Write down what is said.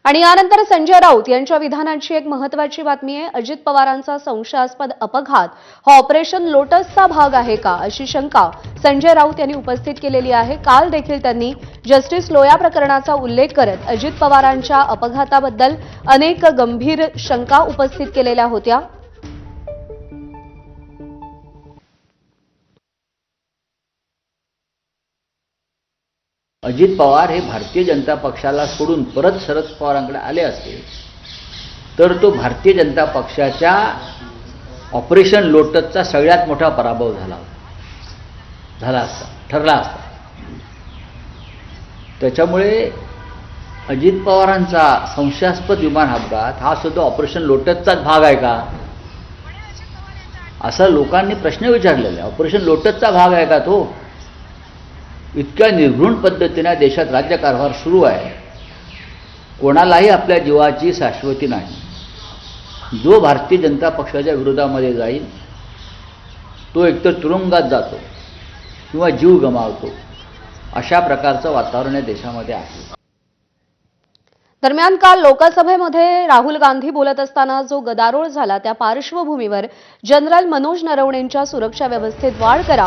आणि यानंतर संजय राऊत यांच्या विधानाची एक महत्त्वाची बातमी आहे। अजित पवारांचा संशयास्पद अपघात हा ऑपरेशन लोटसचा भाग आहे का अशी शंका संजय राऊत यांनी उपस्थित केलेली आहे। काल देखील त्यांनी जस्टिस लोया प्रकरणाचा उल्लेख करत अजित पवारांच्या अपघाताबद्दल अनेक गंभीर शंका उपस्थित केलेल्या होत्या। अजित पवार हे भारतीय जनता पक्षाला सोडून परत शरद पवारांकडे आले असते तर तो भारतीय जनता पक्षाच्या ऑपरेशन लोटसचा सगळ्यात मोठा पराभव ठरला असता। त्याच्यामुळे अजित पवारांचा संशयास्पद विमान अपघात हा सुद्धा ऑपरेशन लोटसचाच भाग आहे का असा लोकांनी प्रश्न विचारलेला आहे। ऑपरेशन लोटसचा भाग आहे का तो? इतक्या निर्घृण पद्धतीने देशात राज्यकारभार सुरू आहे। कोणालाही आपल्या जीवाची शाश्वती नाही। जो भारतीय जनता पक्षाच्या विरोधामध्ये जाईल तो एकतर तुरुंगात जातो किंवा जीव गमावतो। अशा प्रकारचं वातावरण या देशामध्ये आहे। दरम्यान काल लोकसभेमध्ये राहुल गांधी बोलत असताना जो गदारोळ झाला त्या पार्श्वभूमीवर जनरल मनोज नरवणेंच्या सुरक्षा व्यवस्थेत वाढ करा